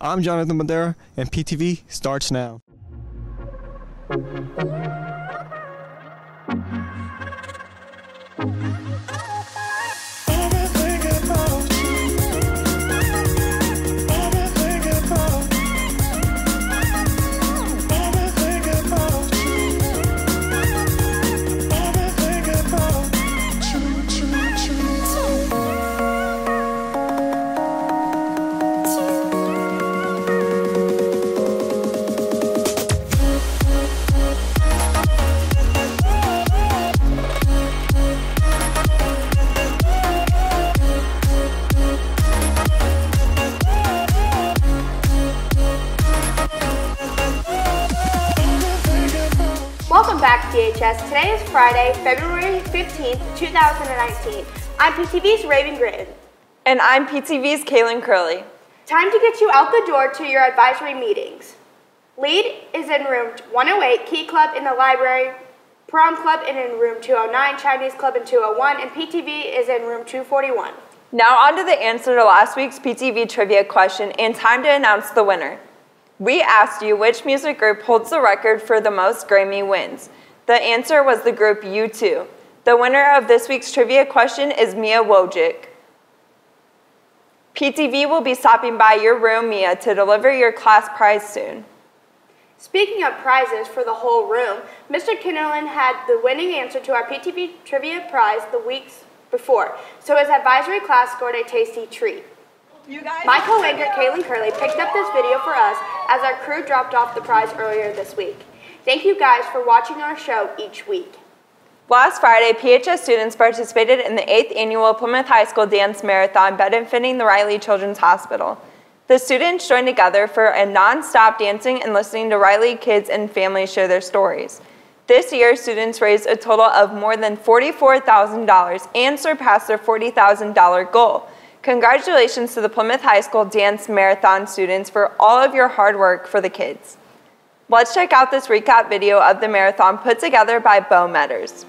I'm Jonathan Madera, and PTV starts now. Welcome back to PHS. Today is Friday, February 15th, 2019. I'm PTV's Raven Gritton. And I'm PTV's Kaylin Curley. Time to get you out the door to your advisory meetings. Lead is in room 108, Key Club in the library, Prom Club in room 209, Chinese Club in 201, and PTV is in room 241. Now on to the answer to last week's PTV trivia question and time to announce the winner. We asked you which music group holds the record for the most Grammy wins. The answer was the group U2. The winner of this week's trivia question is Mia Wojcik. PTV will be stopping by your room, Mia, to deliver your class prize soon. Speaking of prizes for the whole room, Mr. Kinnerlin had the winning answer to our PTV trivia prize the weeks before, so his advisory class scored a tasty treat. My co-anchor, Kaylin Curley, picked up this video for us as our crew dropped off the prize earlier this week. Thank you guys for watching our show each week. Last Friday, PHS students participated in the 8th annual Plymouth High School Dance Marathon benefiting the Riley Children's Hospital. The students joined together for a non-stop dancing and listening to Riley kids and families share their stories. This year, students raised a total of more than $44,000 and surpassed their $40,000 goal. Congratulations to the Plymouth High School Dance Marathon students for all of your hard work for the kids. Let's check out this recap video of the marathon put together by Bo Metters.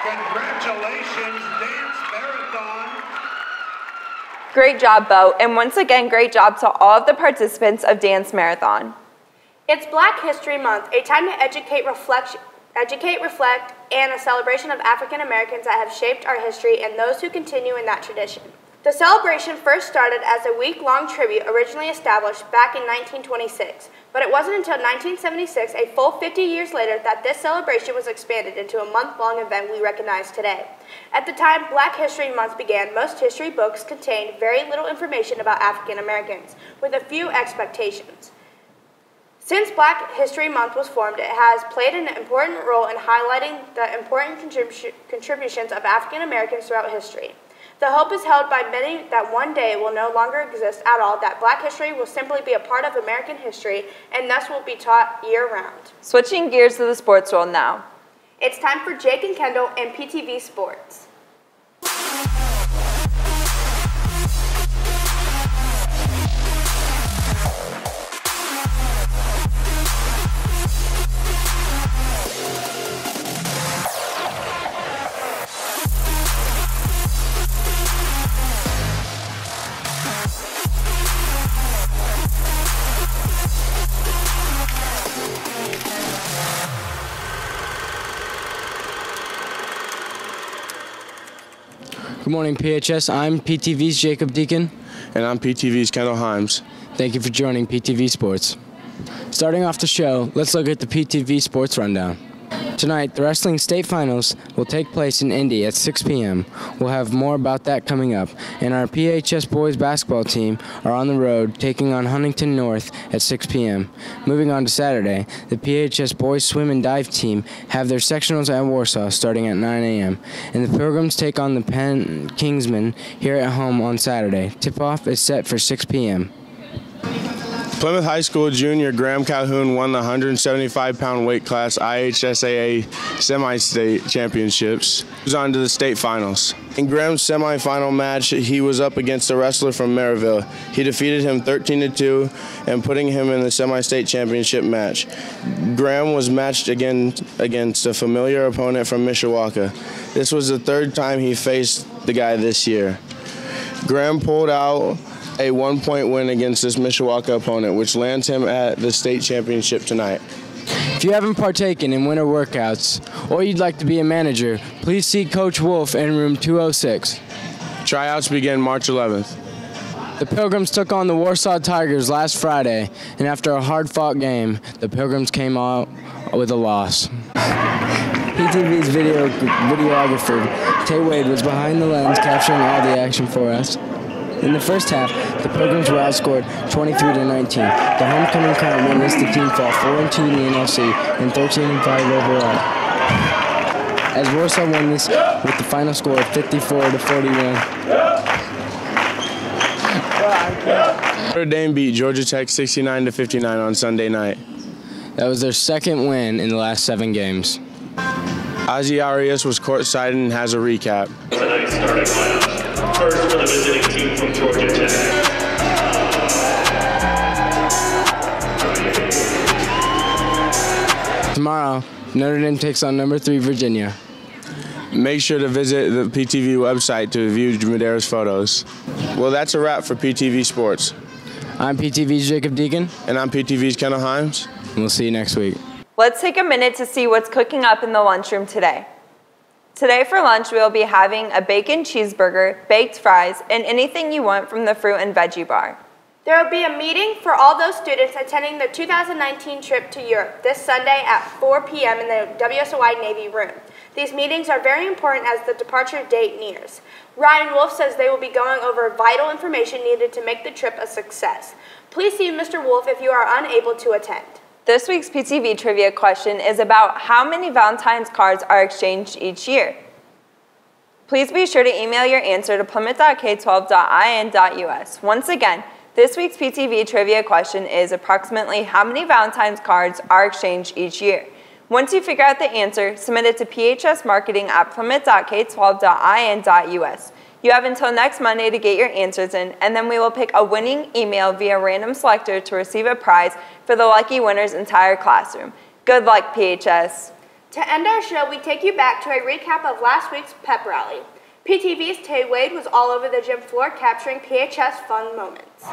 Congratulations, Dance Marathon. Great job, Bo, and once again, great job to all of the participants of Dance Marathon. It's Black History Month, a time to educate, reflect, and a celebration of African Americans that have shaped our history and those who continue in that tradition. The celebration first started as a week-long tribute originally established back in 1926, but it wasn't until 1976, a full 50 years later, that this celebration was expanded into a month-long event we recognize today. At the time Black History Month began, most history books contained very little information about African Americans, with a few expectations. Since Black History Month was formed, it has played an important role in highlighting the important contributions of African Americans throughout history. The hope is held by many that one day will no longer exist at all, that Black history will simply be a part of American history and thus will be taught year-round. Switching gears to the sports world now. It's time for Jake and Kendall and PTV Sports. Good morning, PHS. I'm PTV's Jacob Deacon. And I'm PTV's Kendall Himes. Thank you for joining PTV Sports. Starting off the show, let's look at the PTV Sports Rundown. Tonight, the wrestling state finals will take place in Indy at 6 p.m. We'll have more about that coming up. And our PHS boys basketball team are on the road taking on Huntington North at 6 p.m. Moving on to Saturday, the PHS boys swim and dive team have their sectionals at Warsaw starting at 9 a.m. And the Pilgrims take on the Penn Kingsmen here at home on Saturday. Tip-off is set for 6 p.m. Plymouth High School junior Graham Calhoun won the 175-pound weight class IHSAA semi-state championships. He was on to the state finals. In Graham's semifinal match, he was up against a wrestler from Maryville. He defeated him 13-2 and putting him in the semi-state championship match. Graham was matched again against a familiar opponent from Mishawaka. This was the third time he faced the guy this year. Graham pulled out a 1-point win against this Mishawaka opponent, which lands him at the state championship tonight. If you haven't partaken in winter workouts or you'd like to be a manager, please see Coach Wolf in room 206. Tryouts begin March 11th. The Pilgrims took on the Warsaw Tigers last Friday, and after a hard-fought game, the Pilgrims came out with a loss. PTV's videographer, Tay Wade, was behind the lens capturing all the action for us. In the first half, the Pilgrims were outscored 23-19. The homecoming crowd witnessed the team fall 4-2 in the NFC and 13-5 overall, as Warsaw won this with the final score of 54-41. Notre Dame beat Georgia Tech 69-59 on Sunday night. That was their second win in the last 7 games. Ozzie Arias was courtside and has a recap. Tonight's starting lineup. First for the visiting team from Georgia Tech. Tomorrow, Notre Dame takes on number 3 Virginia. Make sure to visit the PTV website to view Madera's photos. Well, that's a wrap for PTV Sports. I'm PTV's Jacob Deacon. And I'm PTV's Kendall Himes. And we'll see you next week. Let's take a minute to see what's cooking up in the lunchroom today. Today for lunch, we will be having a bacon cheeseburger, baked fries, and anything you want from the fruit and veggie bar. There will be a meeting for all those students attending the 2019 trip to Europe this Sunday at 4 p.m. in the WSOY Navy room. These meetings are very important as the departure date nears. Ryan Wolf says they will be going over vital information needed to make the trip a success. Please see Mr. Wolf if you are unable to attend. This week's PTV trivia question is about how many Valentine's cards are exchanged each year. Please be sure to email your answer to plymouth.k12.in.us. Once again, this week's PTV trivia question is approximately how many Valentine's cards are exchanged each year. Once you figure out the answer, submit it to phsmarketing@plymouth.k12.in.us. You have until next Monday to get your answers in, and then we will pick a winning email via random selector to receive a prize for the lucky winner's entire classroom. Good luck, PHS. To end our show, we take you back to a recap of last week's pep rally. PTV's Tay Wade was all over the gym floor capturing PHS fun moments.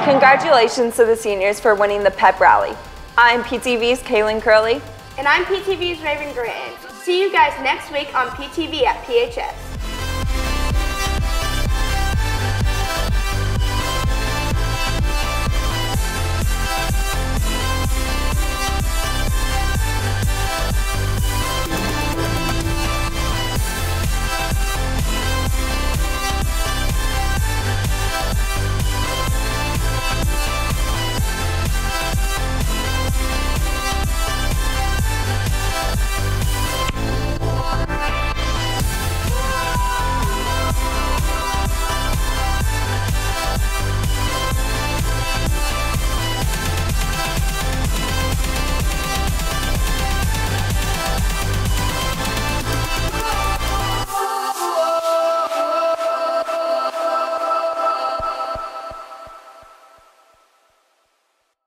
Congratulations to the seniors for winning the pep rally. I'm PTV's Kaylin Curley. And I'm PTV's Raven Granton. See you guys next week on PTV at PHS.